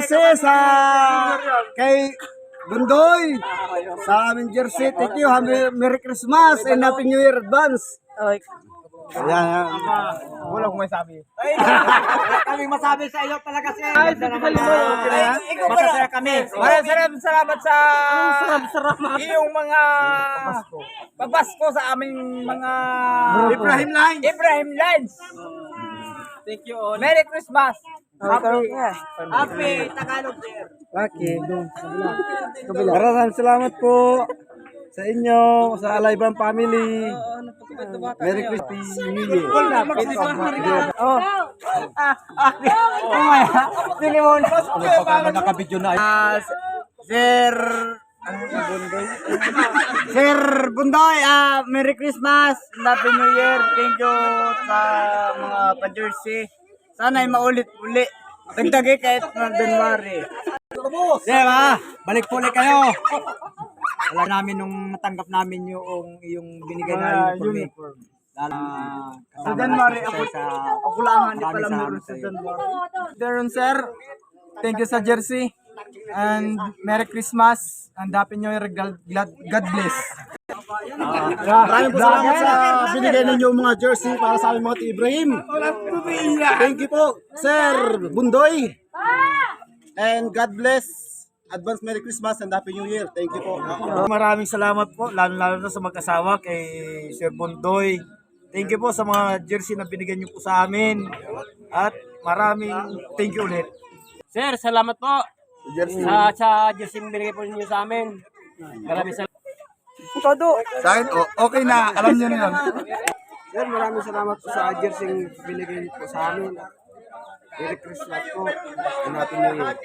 jersey sa kay Bundoy. Sa aming jersey. Thank you. Merry Christmas and Happy New Year advance. Ayan. Wala akong may sabi. Kaming masabi sa iyo talaga sir. Masasaya kami. Maraming salamat sa iyong mga pabasko sa aming mga Ibrahim Lines. Thank you all. Merry Christmas. Happy Tagalog sir. Okay. Maraming salamat po sa inyo, sa Alayban family. Merry Christmas New Year. Silimon. Nakabidyo na. Sir Bundoy, Merry Christmas, Happy New Year. Thank you sa mga pa-jersey. Sana ay maulit-uli. Dagdagi kahit na January. Diba? Balik po ulit kayo. Wala namin nung natanggap namin yung binigay na uniform. Sa January, ako lang hindi pala meron sa January. Daron sir, thank you sa jersey. And Merry Christmas and Happy New Year. God bless. Maraming po salamat sa binigay ninyo mga jersey para sa aming mga Ibrahim. Thank you po, Sir Bundoy. And God bless. Advance Merry Christmas and Happy New Year. Thank you po. Maraming salamat po, lalo na sa mag-asawa kay Sir Bundoy. Thank you po sa mga jersey na binigyan niyo po sa amin. At maraming thank you ulit. Sir, salamat po. Sa jersey binigay po niyo sa amin. Maraming salamat. Sa akin, okay na. Alam niyo na yun. Sir, maraming salamat po sa jersey binigay po sa amin. Merry Christmas po and Happy New Year.